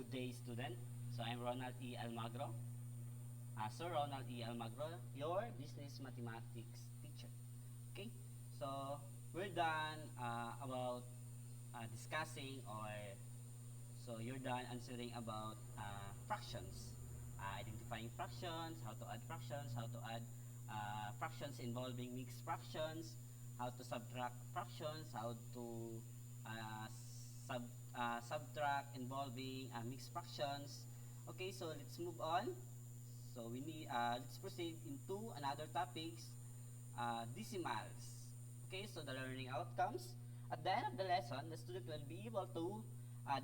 Good day, student. So I'm Ronald E. Almagro. Sir Ronald E. Almagro, your business mathematics teacher. Okay, so we're done about discussing, or so you're done answering about fractions, identifying fractions, how to add fractions, how to add fractions involving mixed fractions, how to subtract fractions, how to subtract involving mixed fractions. Okay, so let's move on. So we need let's proceed into another topics, decimals. Okay, so the learning outcomes. At the end of the lesson, the student will be able to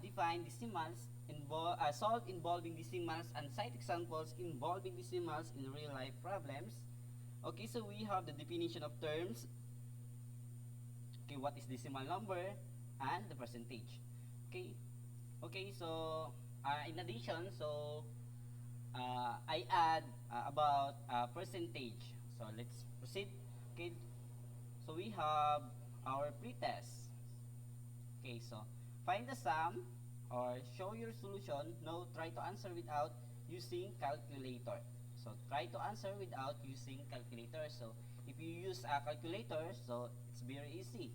define decimals, solve involving decimals, and cite examples involving decimals in real life problems. Okay, so we have the definition of terms. Okay, what is decimal number and the percentage. Okay, so in addition, so I add about percentage. So let's proceed. Okay, so we have our pretest. Okay, so find the sum or show your solution. No, try to answer without using calculator. So try to answer without using calculator. So if you use a calculator, so it's very easy.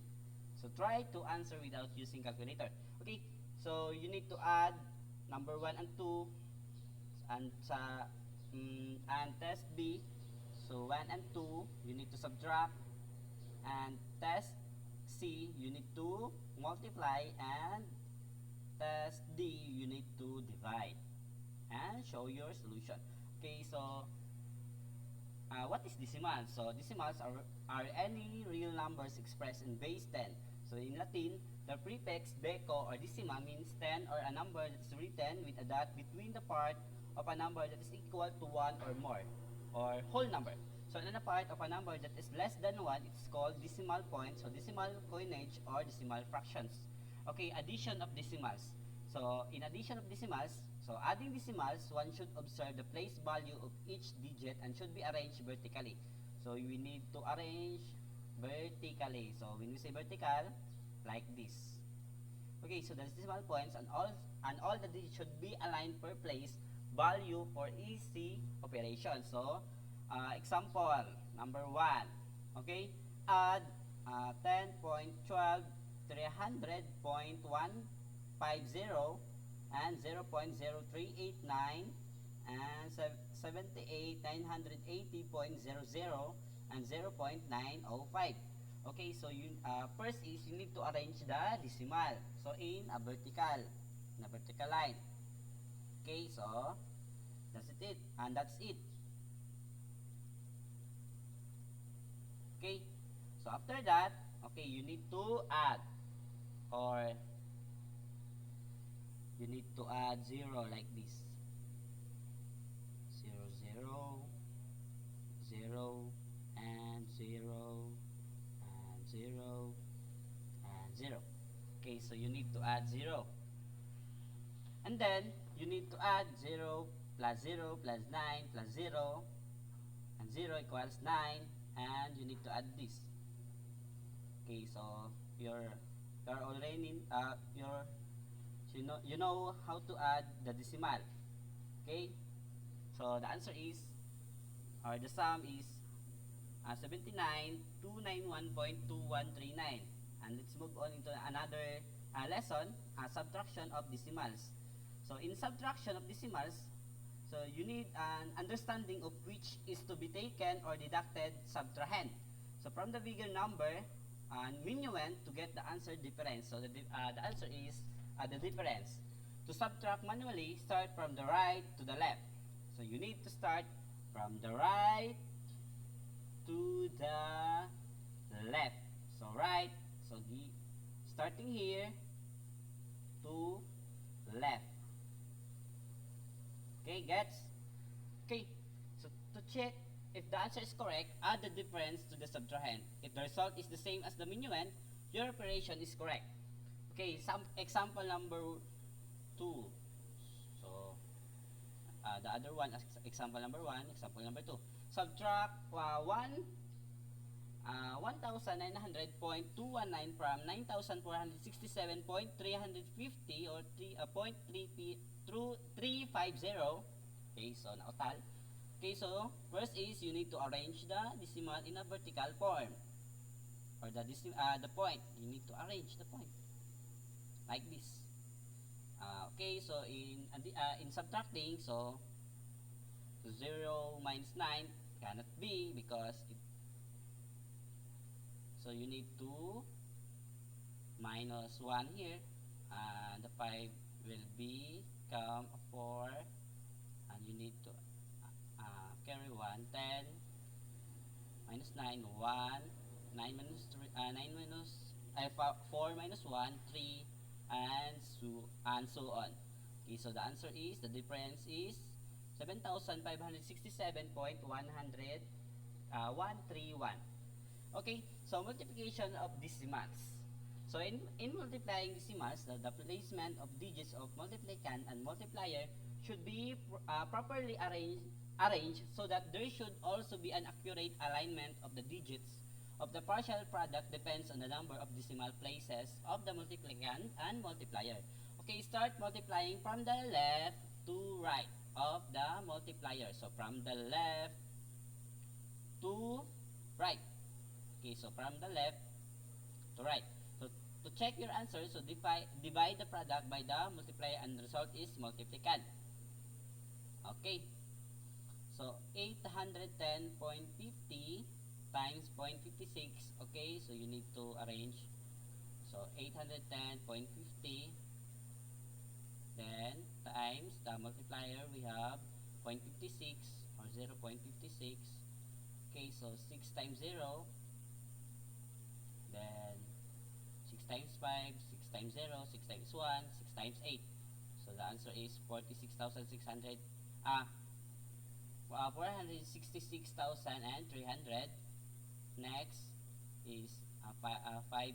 So try to answer without using calculator. Okay, so you need to add number 1 and 2 and and test B. So 1 and 2 you need to subtract, and test C you need to multiply, and test D you need to divide and show your solution. Okay, so what is decimals? So decimals are any real numbers expressed in base 10. So in Latin, the prefix deco or decima means 10, or a number that is written with a dot between the part of a number that is equal to 1 or more, or whole number. So in a part of a number that is less than 1, it's called decimal point, so decimal coinage or decimal fractions. Okay, addition of decimals. So in addition of decimals, so adding decimals, one should observe the place value of each digit and should be arranged vertically. So we need to arrange vertically. So when we say vertical, like this. Okay, so the decimal points and all the digits should be aligned per place value for easy operation. So example number 1. Okay, add 10.12 300.150 and 0.0389 and 78,980.00 and 0.905. Okay, so first is you need to arrange the decimal. So in a vertical line. Okay, so that's it, and that's it. Okay, so after that, okay, you need to add, or you need to add 0 like this. 0, 0, 0, and 0, and 0, and 0. Okay, so you need to add 0. And then, you need to add 0 plus 0 plus 9 plus 0, and 0 equals 9, and you need to add this. Okay, so you're already you know how to add the decimal. Okay, so the answer is, or the sum is 79,291.2139. And let's move on into another lesson, subtraction of decimals. So in subtraction of decimals, so you need an understanding of which is to be taken or deducted subtrahend. So from the bigger number and minuend to get the answer difference. So the answer is the difference. To subtract manually, start from the right to the left. So you need to start from the right to the left. So right, so starting here to left. Okay, gets? Okay, so to check if the answer is correct, add the difference to the subtrahend. If the result is the same as the minuend, your operation is correct. Okay, some example number 2. So the other one, example number 1, example number 2. Subtract 1 1900.219 from 9467.350 or 3.350. Okay, so nautal. Okay, so first is you need to arrange the decimal in a vertical form, or the point. You need to arrange the point like this. Okay, so in subtracting, so 0 minus 9 cannot be because so you need to minus 1 here, and the 5 will become a 4, and you need to carry 1. 10 minus 9, 1, 9 minus 3, 9 minus 4 minus 1, 3, and so on. Okay, so the answer is, the difference is 7,567.131. Okay, so multiplication of decimals. So in multiplying decimals, the placement of digits of multiplicand and multiplier should be properly arranged so that there should also be an accurate alignment of the digits of the partial product depends on the number of decimal places of the multiplicand and multiplier. Okay, start multiplying from the left to right of the multiplier. So from the left to right. Okay, so from the left to right. So to check your answer, so divide the product by the multiplier and the result is multiplicand. Okay. So 810.50 times 0.56. Okay, so you need to arrange. So 810.50, then times the multiplier, we have 0.56 or 0.56. Okay, so 6 times 0, then 6 times 5, 6 times 0, 6 times 1, 6 times 8. So the answer is 466,300. Next is 5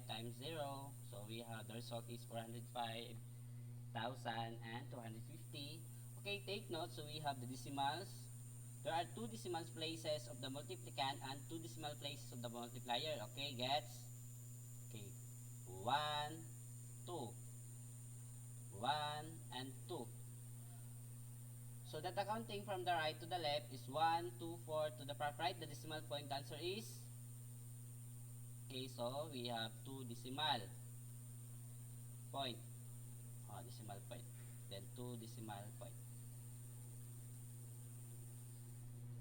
times 0. So we have the result is 405,250. Okay, take note. So we have the decimals. There are 2 decimal places of the multiplicand and 2 decimal places of the multiplier. Okay, gets? Okay, 1, 2. 1 and 2. So that the counting from the right to the left is 1, 2, 4 to the far right. The decimal point answer is, okay, so we have 2 decimal point. Decimal point. Then 2 decimal point.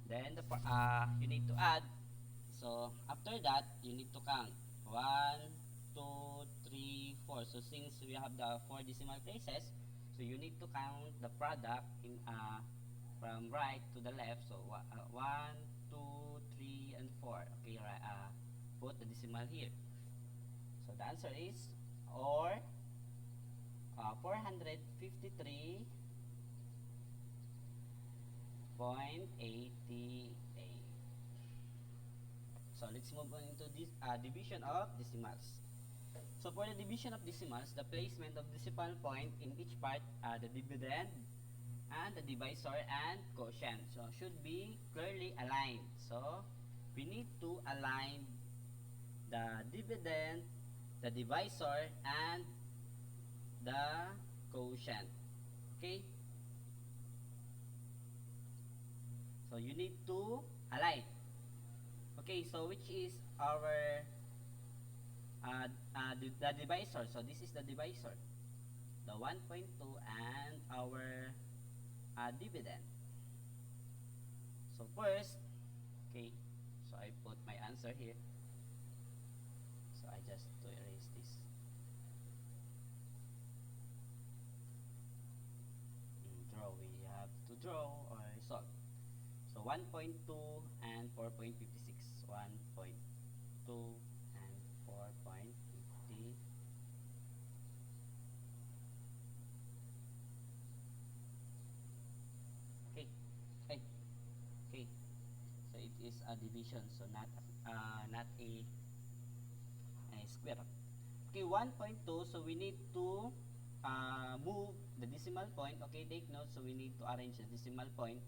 Then you need to add. So after that, you need to count 1, 2, 3, 4. So since we have the 4 decimal places, so you need to count the product in from right to the left. So 1, 2, 3, and 4. Okay, put the decimal here. So the answer is, or 453.88. So let's move on into this division of decimals. So for the division of decimals, the placement of decimal point in each part, the dividend and the divisor and quotient, so should be clearly aligned. So we need to align the dividend, the divisor, and the quotient. Okay, so you need to align. Okay, so which is our the divisor? So this is the divisor, the 1.2, and our dividend. So first, okay, so I put my answer here. So I just to erase this. Draw, we have to draw or solve. So 1.2 and 4.56. 1.2 and 4.50. Okay. Okay. So it is a division, so not a square. Okay, 1.2. So we need to move the decimal point. Okay, take note. So we need to arrange the decimal point.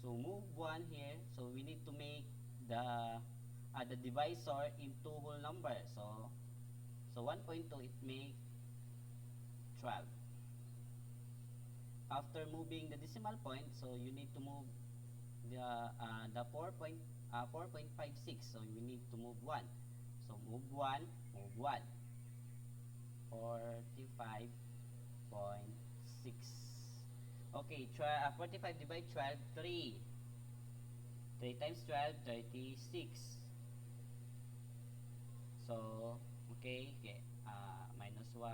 So move 1 here. So we need to make the the divisor into whole number. So 1.2 it make 12. After moving the decimal point, so you need to move the 4.56. So you need to move 1. So move 1, move 1. 45.6. Okay, 45 divide 12, 3. 3 times 12, 36. So, okay, minus 1,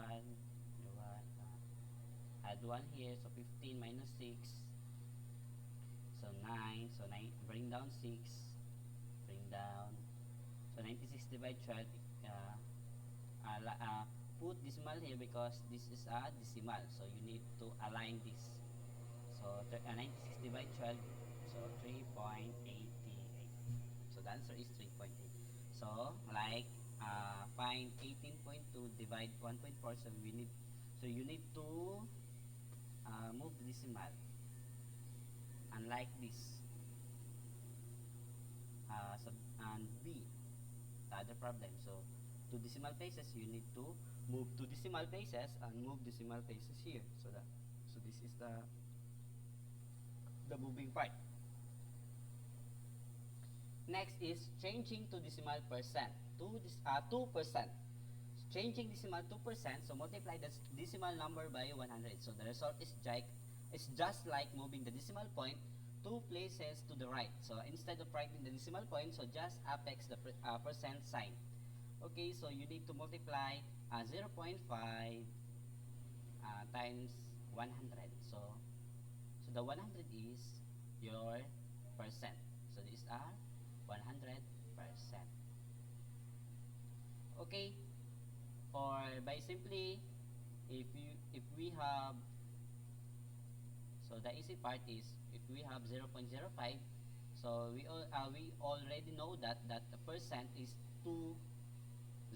add 1 here, so 15 minus 6, so 9, so 9, bring down 6, bring down, so 96 divide 12, put decimal here because this is a decimal, so you need to align this. So 96 divide 12, so 3.88. So the answer is 3.8. So like find 18.2 divide 1.4. So you need to move the decimal. Unlike this, and B, the other problem. So 2 decimal places, you need to move 2 decimal places and move decimal places here. So this is the moving part. Next is changing to decimal percent. 2%. Changing decimal 2%, so multiply the decimal number by 100. So the result is just like moving the decimal point 2 places to the right. So instead of writing the decimal point, so just apex the percent sign. Okay, so you need to multiply 0.5 times 100. So the 100 is your percent. So these are 100%. Okay, or by simply, if we have, so the easy part is if we have 0.05, so we already know that the percent is 2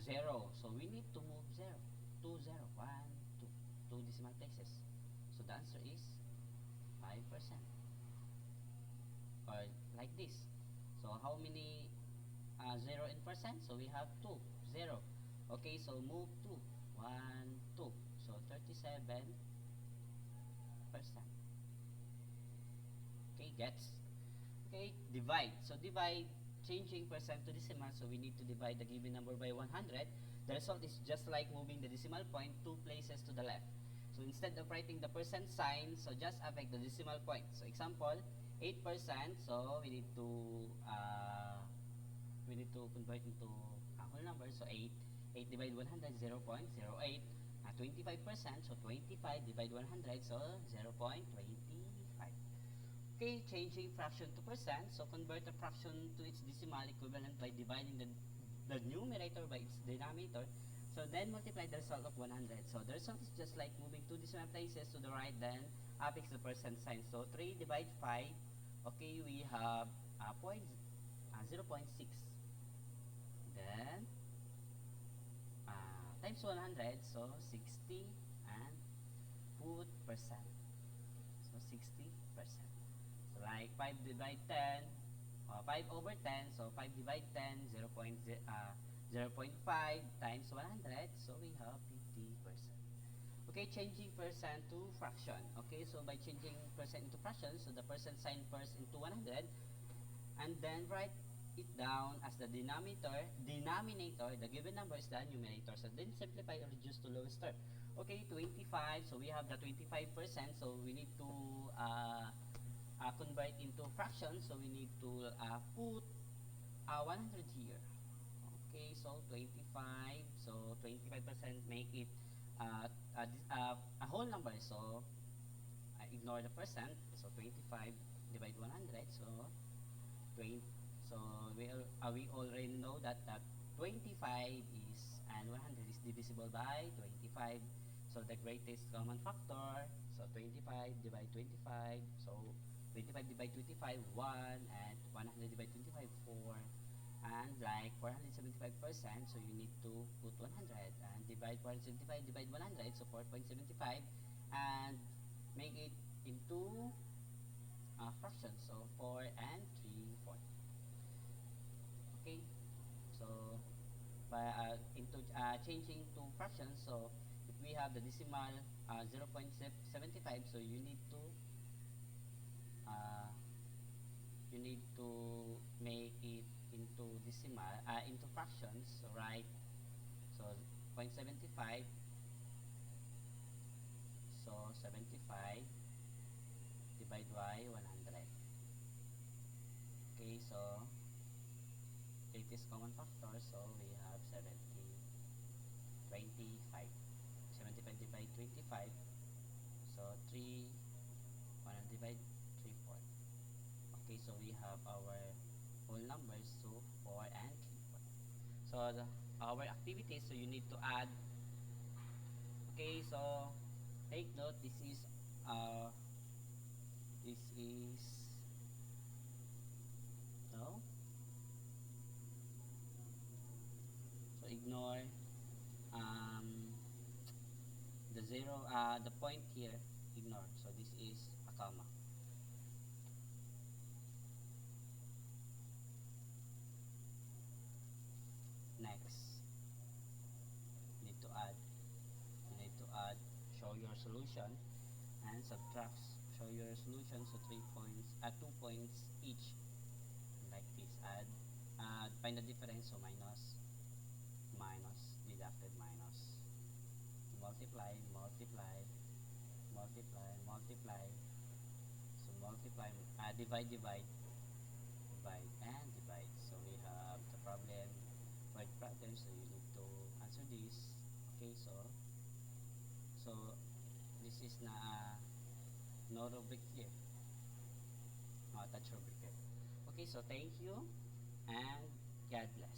0, so we need to move 0, 2 0, 1 2, 2 decimal places. So the answer is 5%, or like this. So how many 0 in percent? So we have 2 0. Okay, so move 2 1 2, so 37%. Okay, gets. Okay, divide. So divide, changing percent to decimal, so we need to divide the given number by 100. The result is just like moving the decimal point 2 places to the left. So instead of writing the percent sign, so just affect the decimal point. So example, 8%, so we need to convert into a whole number. So 8 divide 100, 0.08. 25%, so 25 divide 100, so 0.25. Okay, changing fraction to percent, so convert a fraction to its decimal equivalent by dividing the numerator by its denominator. So then multiply the result of 100. So the result is just like moving 2 decimal places to the right, then affix the percent sign. So 3 divide 5, okay, we have 0.6. Then times 100, so 60, and put percent. So 60%. So like 5 divide 10, 5 over 10, so 5 divide 10, 0.5 times 100, so we have 50%. Okay, changing percent to fraction. Okay, so by changing percent into fraction, so the percent sign first into 100, and then write it down as the denominator, the given number is the numerator. So then simplify or reduce to lowest term. Okay, 25, so we have the 25%, so we need to convert into fractions, so we need to put 100 here. Okay, so 25, so 25% make it a whole number, so ignore the percent, so 25 divide 100, so 20. So we already know that 25 is, and 100 is divisible by 25. So the greatest common factor, so 25 divide 25, so 25 divide 25, 1, and 100 divide 25, 4. And like 475%, so you need to put 100 and divide 475 divide 100, so 4.75, and make it into fractions, so 4 and 3/4. Okay, by into changing to fractions. So if we have the decimal 0.75, so uh, you need to make it into decimal into fractions. So right, so 0.75, so 75 divide by 100. Okay, so greatest common factor, so we have 25. 75 divide 25, so 3, 100 divide 3 4. Okay, so we have our whole numbers, so 4 and 3 4. So our activities, so you need to add. Okay, so take note, uh this is no, so ignore the zero, the point here, ignore. So this is a comma. Next, need to add. You need to add. Show your solution and subtract. Show your solution. So 3 points, 2 points each, like this. Add. Find the difference. So minus, minus, deducted minus. Multiply, multiply, multiply, multiply. So multiply, divide, divide, divide, and divide. So we have the problem, word problem. So you need to answer this. Okay, so this is na no rubric here, no attached rubric here. Okay, so thank you and God bless.